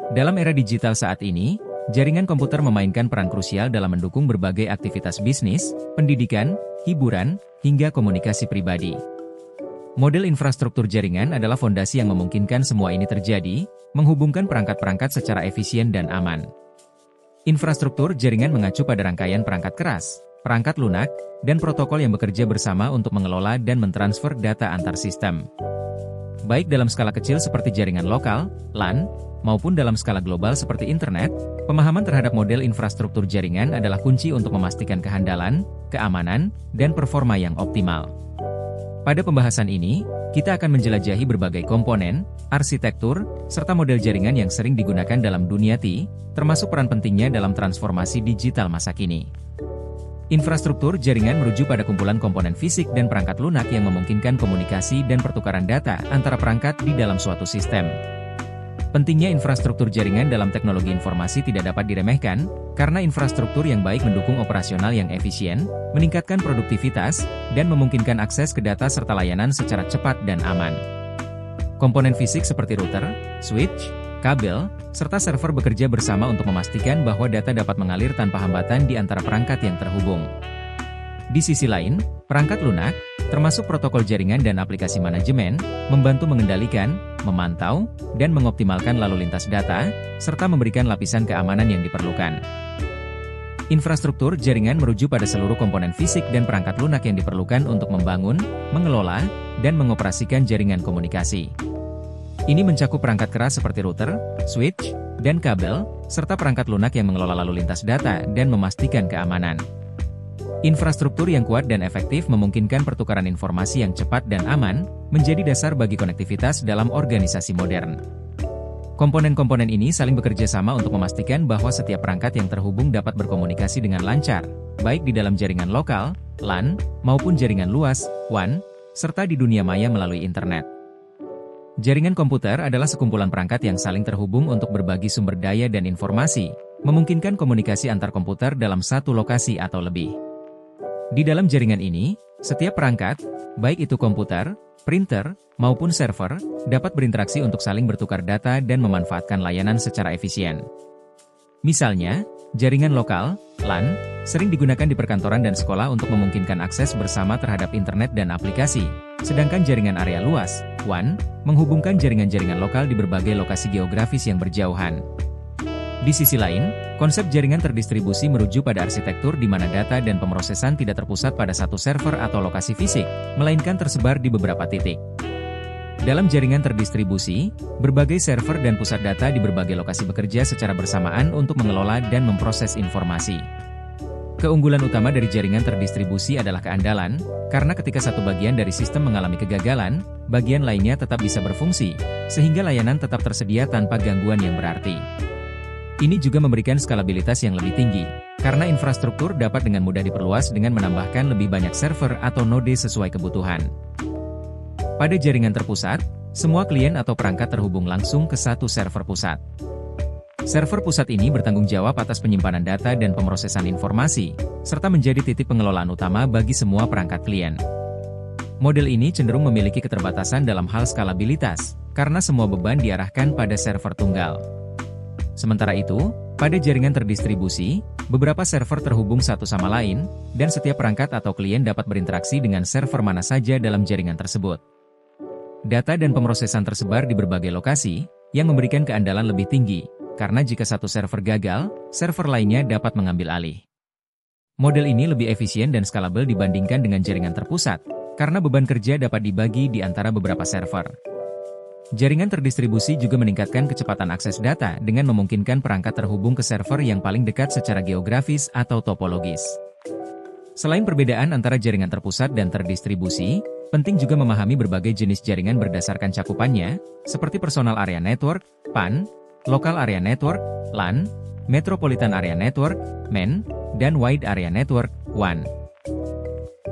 Dalam era digital saat ini, jaringan komputer memainkan peran krusial dalam mendukung berbagai aktivitas bisnis, pendidikan, hiburan, hingga komunikasi pribadi. Model infrastruktur jaringan adalah fondasi yang memungkinkan semua ini terjadi, menghubungkan perangkat-perangkat secara efisien dan aman. Infrastruktur jaringan mengacu pada rangkaian perangkat keras, perangkat lunak, dan protokol yang bekerja bersama untuk mengelola dan mentransfer data antar sistem. Baik dalam skala kecil seperti jaringan lokal, LAN, maupun dalam skala global seperti internet, pemahaman terhadap model infrastruktur jaringan adalah kunci untuk memastikan kehandalan, keamanan, dan performa yang optimal. Pada pembahasan ini, kita akan menjelajahi berbagai komponen, arsitektur, serta model jaringan yang sering digunakan dalam dunia IT, termasuk peran pentingnya dalam transformasi digital masa kini. Infrastruktur jaringan merujuk pada kumpulan komponen fisik dan perangkat lunak yang memungkinkan komunikasi dan pertukaran data antara perangkat di dalam suatu sistem. Pentingnya infrastruktur jaringan dalam teknologi informasi tidak dapat diremehkan, karena infrastruktur yang baik mendukung operasional yang efisien, meningkatkan produktivitas, dan memungkinkan akses ke data serta layanan secara cepat dan aman. Komponen fisik seperti router, switch, kabel, serta server bekerja bersama untuk memastikan bahwa data dapat mengalir tanpa hambatan di antara perangkat yang terhubung. Di sisi lain, perangkat lunak, termasuk protokol jaringan dan aplikasi manajemen, membantu mengendalikan, memantau, dan mengoptimalkan lalu lintas data, serta memberikan lapisan keamanan yang diperlukan. Infrastruktur jaringan merujuk pada seluruh komponen fisik dan perangkat lunak yang diperlukan untuk membangun, mengelola, dan mengoperasikan jaringan komunikasi. Ini mencakup perangkat keras seperti router, switch, dan kabel, serta perangkat lunak yang mengelola lalu lintas data dan memastikan keamanan. Infrastruktur yang kuat dan efektif memungkinkan pertukaran informasi yang cepat dan aman, menjadi dasar bagi konektivitas dalam organisasi modern. Komponen-komponen ini saling bekerja sama untuk memastikan bahwa setiap perangkat yang terhubung dapat berkomunikasi dengan lancar, baik di dalam jaringan lokal, LAN, maupun jaringan luas, WAN, serta di dunia maya melalui internet. Jaringan komputer adalah sekumpulan perangkat yang saling terhubung untuk berbagi sumber daya dan informasi, memungkinkan komunikasi antar komputer dalam satu lokasi atau lebih. Di dalam jaringan ini, setiap perangkat, baik itu komputer, printer, maupun server, dapat berinteraksi untuk saling bertukar data dan memanfaatkan layanan secara efisien. Misalnya, jaringan lokal, LAN, sering digunakan di perkantoran dan sekolah untuk memungkinkan akses bersama terhadap internet dan aplikasi, sedangkan jaringan area luas, WAN, menghubungkan jaringan-jaringan lokal di berbagai lokasi geografis yang berjauhan. Di sisi lain, konsep jaringan terdistribusi merujuk pada arsitektur di mana data dan pemrosesan tidak terpusat pada satu server atau lokasi fisik, melainkan tersebar di beberapa titik. Dalam jaringan terdistribusi, berbagai server dan pusat data di berbagai lokasi bekerja secara bersamaan untuk mengelola dan memproses informasi. Keunggulan utama dari jaringan terdistribusi adalah keandalan, karena ketika satu bagian dari sistem mengalami kegagalan, bagian lainnya tetap bisa berfungsi, sehingga layanan tetap tersedia tanpa gangguan yang berarti. Ini juga memberikan skalabilitas yang lebih tinggi, karena infrastruktur dapat dengan mudah diperluas dengan menambahkan lebih banyak server atau node sesuai kebutuhan. Pada jaringan terpusat, semua klien atau perangkat terhubung langsung ke satu server pusat. Server pusat ini bertanggung jawab atas penyimpanan data dan pemrosesan informasi, serta menjadi titik pengelolaan utama bagi semua perangkat klien. Model ini cenderung memiliki keterbatasan dalam hal skalabilitas, karena semua beban diarahkan pada server tunggal. Sementara itu, pada jaringan terdistribusi, beberapa server terhubung satu sama lain, dan setiap perangkat atau klien dapat berinteraksi dengan server mana saja dalam jaringan tersebut. Data dan pemrosesan tersebar di berbagai lokasi, yang memberikan keandalan lebih tinggi, karena jika satu server gagal, server lainnya dapat mengambil alih. Model ini lebih efisien dan skalabel dibandingkan dengan jaringan terpusat, karena beban kerja dapat dibagi di antara beberapa server. Jaringan terdistribusi juga meningkatkan kecepatan akses data dengan memungkinkan perangkat terhubung ke server yang paling dekat secara geografis atau topologis. Selain perbedaan antara jaringan terpusat dan terdistribusi, penting juga memahami berbagai jenis jaringan berdasarkan cakupannya, seperti Personal Area Network, PAN, Local Area Network, LAN, Metropolitan Area Network, MEN, dan Wide Area Network, WAN.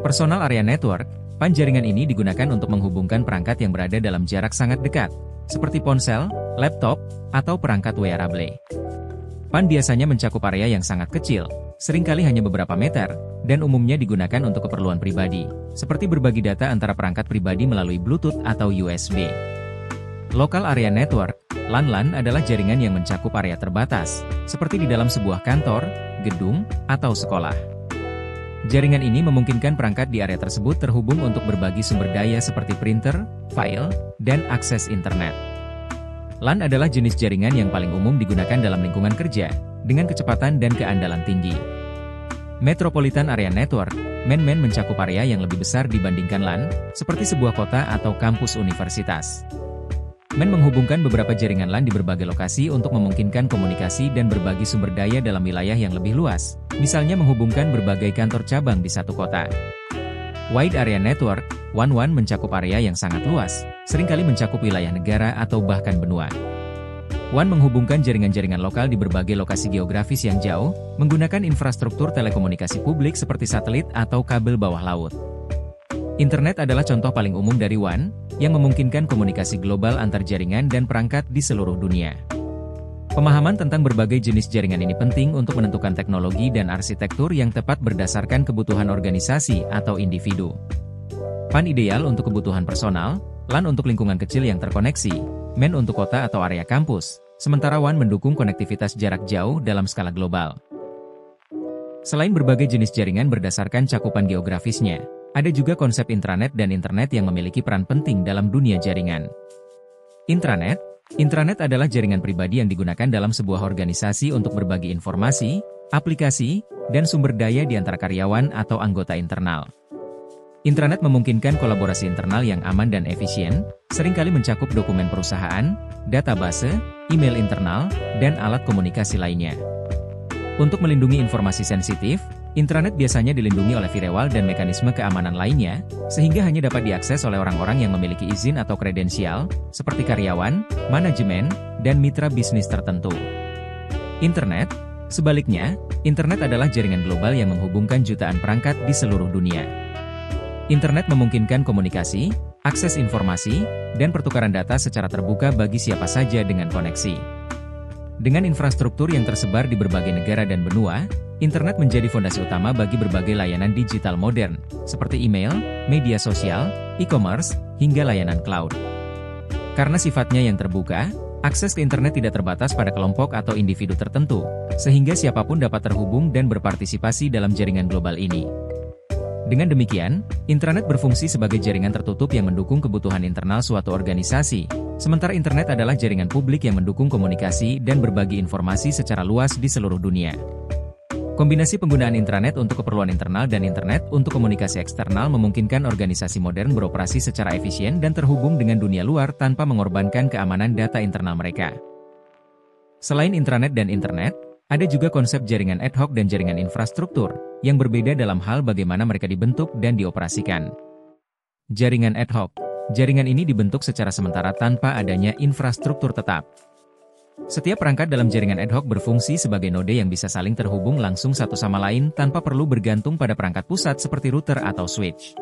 Personal Area Network, PAN jaringan ini digunakan untuk menghubungkan perangkat yang berada dalam jarak sangat dekat, seperti ponsel, laptop, atau perangkat wearable. PAN biasanya mencakup area yang sangat kecil, seringkali hanya beberapa meter, dan umumnya digunakan untuk keperluan pribadi, seperti berbagi data antara perangkat pribadi melalui Bluetooth atau USB. Local Area Network, LAN adalah jaringan yang mencakup area terbatas, seperti di dalam sebuah kantor, gedung, atau sekolah. Jaringan ini memungkinkan perangkat di area tersebut terhubung untuk berbagi sumber daya seperti printer, file, dan akses internet. LAN adalah jenis jaringan yang paling umum digunakan dalam lingkungan kerja, dengan kecepatan dan keandalan tinggi. Metropolitan Area Network, MEN mencakup area yang lebih besar dibandingkan LAN, seperti sebuah kota atau kampus universitas. MEN menghubungkan beberapa jaringan LAN di berbagai lokasi untuk memungkinkan komunikasi dan berbagi sumber daya dalam wilayah yang lebih luas, misalnya menghubungkan berbagai kantor cabang di satu kota. Wide Area Network, WAN mencakup area yang sangat luas, seringkali mencakup wilayah negara atau bahkan benua. WAN menghubungkan jaringan-jaringan lokal di berbagai lokasi geografis yang jauh, menggunakan infrastruktur telekomunikasi publik seperti satelit atau kabel bawah laut. Internet adalah contoh paling umum dari WAN, yang memungkinkan komunikasi global antar jaringan dan perangkat di seluruh dunia. Pemahaman tentang berbagai jenis jaringan ini penting untuk menentukan teknologi dan arsitektur yang tepat berdasarkan kebutuhan organisasi atau individu. WAN ideal untuk kebutuhan personal, LAN untuk lingkungan kecil yang terkoneksi, MEN untuk kota atau area kampus, sementara WAN mendukung konektivitas jarak jauh dalam skala global. Selain berbagai jenis jaringan berdasarkan cakupan geografisnya, ada juga konsep intranet dan internet yang memiliki peran penting dalam dunia jaringan. Intranet adalah jaringan pribadi yang digunakan dalam sebuah organisasi untuk berbagi informasi, aplikasi, dan sumber daya di antara karyawan atau anggota internal. Intranet memungkinkan kolaborasi internal yang aman dan efisien, seringkali mencakup dokumen perusahaan, database, email internal, dan alat komunikasi lainnya. Untuk melindungi informasi sensitif, intranet biasanya dilindungi oleh firewall dan mekanisme keamanan lainnya, sehingga hanya dapat diakses oleh orang-orang yang memiliki izin atau kredensial, seperti karyawan, manajemen, dan mitra bisnis tertentu. Sebaliknya, internet adalah jaringan global yang menghubungkan jutaan perangkat di seluruh dunia. Internet memungkinkan komunikasi, akses informasi, dan pertukaran data secara terbuka bagi siapa saja dengan koneksi. Dengan infrastruktur yang tersebar di berbagai negara dan benua, internet menjadi fondasi utama bagi berbagai layanan digital modern, seperti email, media sosial, e-commerce, hingga layanan cloud. Karena sifatnya yang terbuka, akses ke internet tidak terbatas pada kelompok atau individu tertentu, sehingga siapapun dapat terhubung dan berpartisipasi dalam jaringan global ini. Dengan demikian, intranet berfungsi sebagai jaringan tertutup yang mendukung kebutuhan internal suatu organisasi, sementara internet adalah jaringan publik yang mendukung komunikasi dan berbagi informasi secara luas di seluruh dunia. Kombinasi penggunaan intranet untuk keperluan internal dan internet untuk komunikasi eksternal memungkinkan organisasi modern beroperasi secara efisien dan terhubung dengan dunia luar tanpa mengorbankan keamanan data internal mereka. Selain intranet dan internet, ada juga konsep jaringan ad hoc dan jaringan infrastruktur, yang berbeda dalam hal bagaimana mereka dibentuk dan dioperasikan. Jaringan ad hoc. Jaringan ini dibentuk secara sementara tanpa adanya infrastruktur tetap. Setiap perangkat dalam jaringan ad hoc berfungsi sebagai node yang bisa saling terhubung langsung satu sama lain tanpa perlu bergantung pada perangkat pusat seperti router atau switch.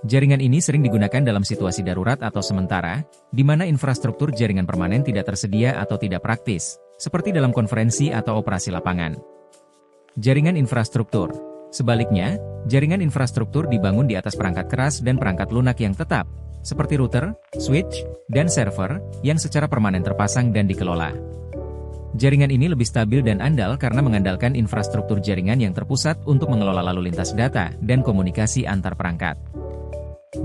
Jaringan ini sering digunakan dalam situasi darurat atau sementara, di mana infrastruktur jaringan permanen tidak tersedia atau tidak praktis, seperti dalam konferensi atau operasi lapangan. Jaringan infrastruktur. Sebaliknya, jaringan infrastruktur dibangun di atas perangkat keras dan perangkat lunak yang tetap, seperti router, switch, dan server, yang secara permanen terpasang dan dikelola. Jaringan ini lebih stabil dan andal karena mengandalkan infrastruktur jaringan yang terpusat untuk mengelola lalu lintas data dan komunikasi antar perangkat.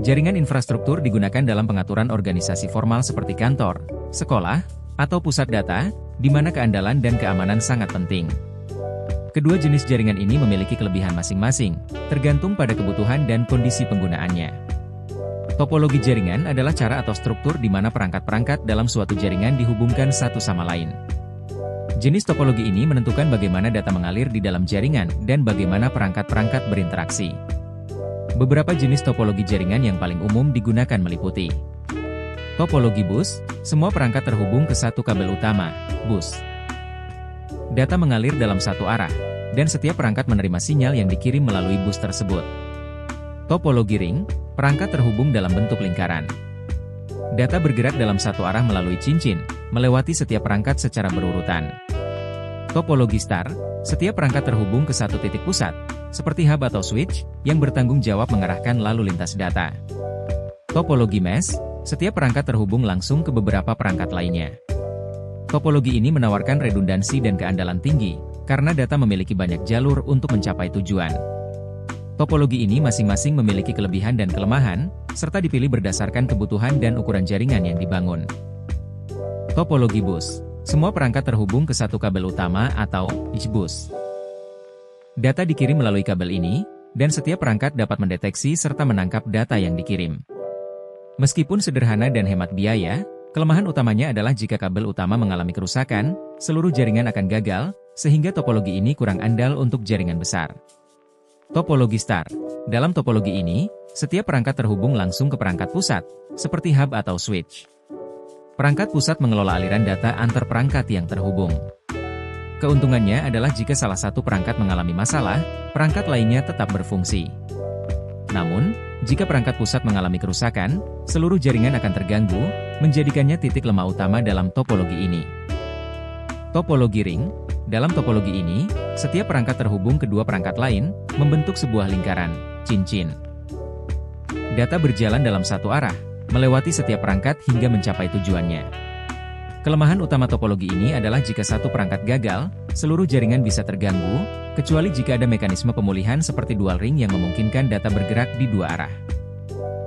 Jaringan infrastruktur digunakan dalam pengaturan organisasi formal seperti kantor, sekolah, atau pusat data, di mana keandalan dan keamanan sangat penting. Kedua jenis jaringan ini memiliki kelebihan masing-masing, tergantung pada kebutuhan dan kondisi penggunaannya. Topologi jaringan adalah cara atau struktur di mana perangkat-perangkat dalam suatu jaringan dihubungkan satu sama lain. Jenis topologi ini menentukan bagaimana data mengalir di dalam jaringan dan bagaimana perangkat-perangkat berinteraksi. Beberapa jenis topologi jaringan yang paling umum digunakan meliputi topologi bus, semua perangkat terhubung ke satu kabel utama, bus. Data mengalir dalam satu arah, dan setiap perangkat menerima sinyal yang dikirim melalui bus tersebut. Topologi ring, perangkat terhubung dalam bentuk lingkaran. Data bergerak dalam satu arah melalui cincin, melewati setiap perangkat secara berurutan. Topologi star, setiap perangkat terhubung ke satu titik pusat, seperti hub atau switch, yang bertanggung jawab mengarahkan lalu lintas data. Topologi mesh, setiap perangkat terhubung langsung ke beberapa perangkat lainnya. Topologi ini menawarkan redundansi dan keandalan tinggi, karena data memiliki banyak jalur untuk mencapai tujuan. Topologi ini masing-masing memiliki kelebihan dan kelemahan, serta dipilih berdasarkan kebutuhan dan ukuran jaringan yang dibangun. Topologi bus. Semua perangkat terhubung ke satu kabel utama atau bus. Data dikirim melalui kabel ini, dan setiap perangkat dapat mendeteksi serta menangkap data yang dikirim. Meskipun sederhana dan hemat biaya, kelemahan utamanya adalah jika kabel utama mengalami kerusakan, seluruh jaringan akan gagal, sehingga topologi ini kurang andal untuk jaringan besar. Topologi star. Dalam topologi ini, setiap perangkat terhubung langsung ke perangkat pusat, seperti hub atau switch. Perangkat pusat mengelola aliran data antar perangkat yang terhubung. Keuntungannya adalah jika salah satu perangkat mengalami masalah, perangkat lainnya tetap berfungsi. Namun, jika perangkat pusat mengalami kerusakan, seluruh jaringan akan terganggu, menjadikannya titik lemah utama dalam topologi ini. Topologi ring. Dalam topologi ini, setiap perangkat terhubung ke dua perangkat lain, membentuk sebuah lingkaran, cincin. Data berjalan dalam satu arah, melewati setiap perangkat hingga mencapai tujuannya. Kelemahan utama topologi ini adalah jika satu perangkat gagal, seluruh jaringan bisa terganggu, kecuali jika ada mekanisme pemulihan seperti dual ring yang memungkinkan data bergerak di dua arah.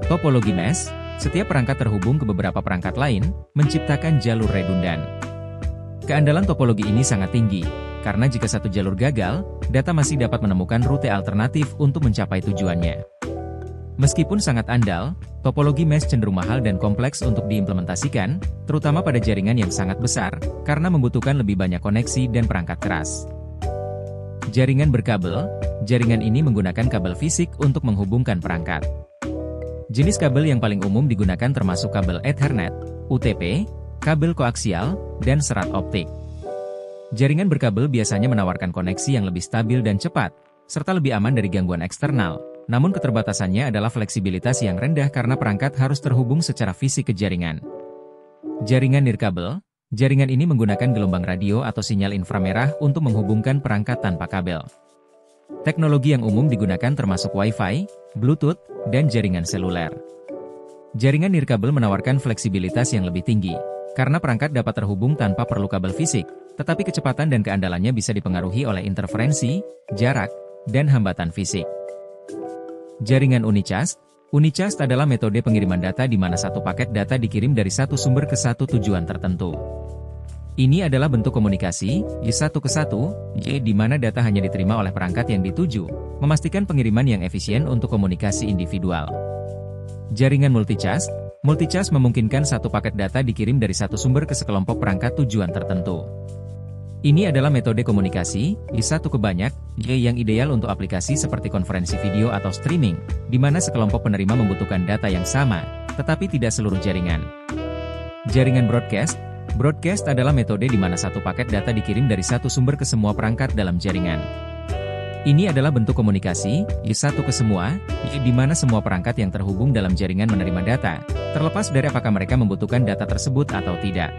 Topologi mesh, setiap perangkat terhubung ke beberapa perangkat lain, menciptakan jalur redundan. Keandalan topologi ini sangat tinggi, karena jika satu jalur gagal, data masih dapat menemukan rute alternatif untuk mencapai tujuannya. Meskipun sangat andal, topologi mesh cenderung mahal dan kompleks untuk diimplementasikan, terutama pada jaringan yang sangat besar, karena membutuhkan lebih banyak koneksi dan perangkat keras. Jaringan berkabel. Jaringan ini menggunakan kabel fisik untuk menghubungkan perangkat. Jenis kabel yang paling umum digunakan termasuk kabel Ethernet, UTP, kabel koaksial, dan serat optik. Jaringan berkabel biasanya menawarkan koneksi yang lebih stabil dan cepat, serta lebih aman dari gangguan eksternal. Namun keterbatasannya adalah fleksibilitas yang rendah karena perangkat harus terhubung secara fisik ke jaringan. Jaringan nirkabel. Jaringan ini menggunakan gelombang radio atau sinyal inframerah untuk menghubungkan perangkat tanpa kabel. Teknologi yang umum digunakan termasuk Wi-Fi, Bluetooth, dan jaringan seluler. Jaringan nirkabel menawarkan fleksibilitas yang lebih tinggi, karena perangkat dapat terhubung tanpa perlu kabel fisik, tetapi kecepatan dan keandalannya bisa dipengaruhi oleh interferensi, jarak, dan hambatan fisik. Jaringan unicast. Unicast adalah metode pengiriman data di mana satu paket data dikirim dari satu sumber ke satu tujuan tertentu. Ini adalah bentuk komunikasi, Y1 ke 1, Y di mana data hanya diterima oleh perangkat yang dituju, memastikan pengiriman yang efisien untuk komunikasi individual. Jaringan multicast. Multicast memungkinkan satu paket data dikirim dari satu sumber ke sekelompok perangkat tujuan tertentu. Ini adalah metode komunikasi, Y1 ke banyak, Y yang ideal untuk aplikasi seperti konferensi video atau streaming, di mana sekelompok penerima membutuhkan data yang sama, tetapi tidak seluruh jaringan. Jaringan broadcast. Broadcast adalah metode di mana satu paket data dikirim dari satu sumber ke semua perangkat dalam jaringan. Ini adalah bentuk komunikasi, Y1 ke semua, Y di mana semua perangkat yang terhubung dalam jaringan menerima data, terlepas dari apakah mereka membutuhkan data tersebut atau tidak.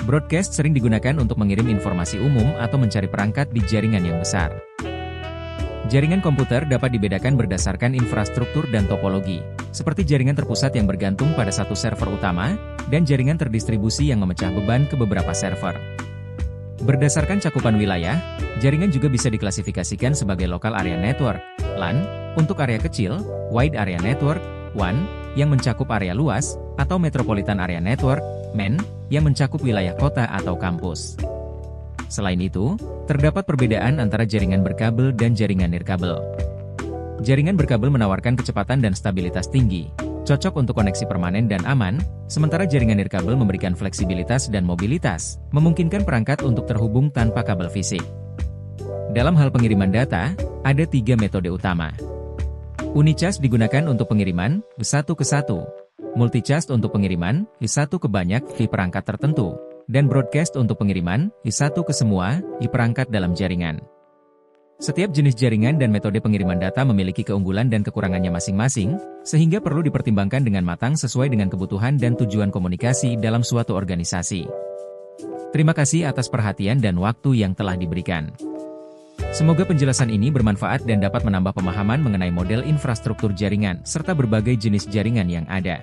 Broadcast sering digunakan untuk mengirim informasi umum atau mencari perangkat di jaringan yang besar. Jaringan komputer dapat dibedakan berdasarkan infrastruktur dan topologi, seperti jaringan terpusat yang bergantung pada satu server utama, dan jaringan terdistribusi yang memecah beban ke beberapa server. Berdasarkan cakupan wilayah, jaringan juga bisa diklasifikasikan sebagai Local Area Network, LAN, untuk area kecil, Wide Area Network, WAN, yang mencakup area luas, atau Metropolitan Area Network, MEN, yang mencakup wilayah kota atau kampus. Selain itu, terdapat perbedaan antara jaringan berkabel dan jaringan nirkabel. Jaringan berkabel menawarkan kecepatan dan stabilitas tinggi, cocok untuk koneksi permanen dan aman, sementara jaringan nirkabel memberikan fleksibilitas dan mobilitas, memungkinkan perangkat untuk terhubung tanpa kabel fisik. Dalam hal pengiriman data, ada 3 metode utama. Unicast digunakan untuk pengiriman, Y1 ke 1. Multicast untuk pengiriman, Y1 ke banyak, di perangkat tertentu. Dan broadcast untuk pengiriman, Y1 ke semua, di perangkat dalam jaringan. Setiap jenis jaringan dan metode pengiriman data memiliki keunggulan dan kekurangannya masing-masing, sehingga perlu dipertimbangkan dengan matang sesuai dengan kebutuhan dan tujuan komunikasi dalam suatu organisasi. Terima kasih atas perhatian dan waktu yang telah diberikan. Semoga penjelasan ini bermanfaat dan dapat menambah pemahaman mengenai model infrastruktur jaringan serta berbagai jenis jaringan yang ada.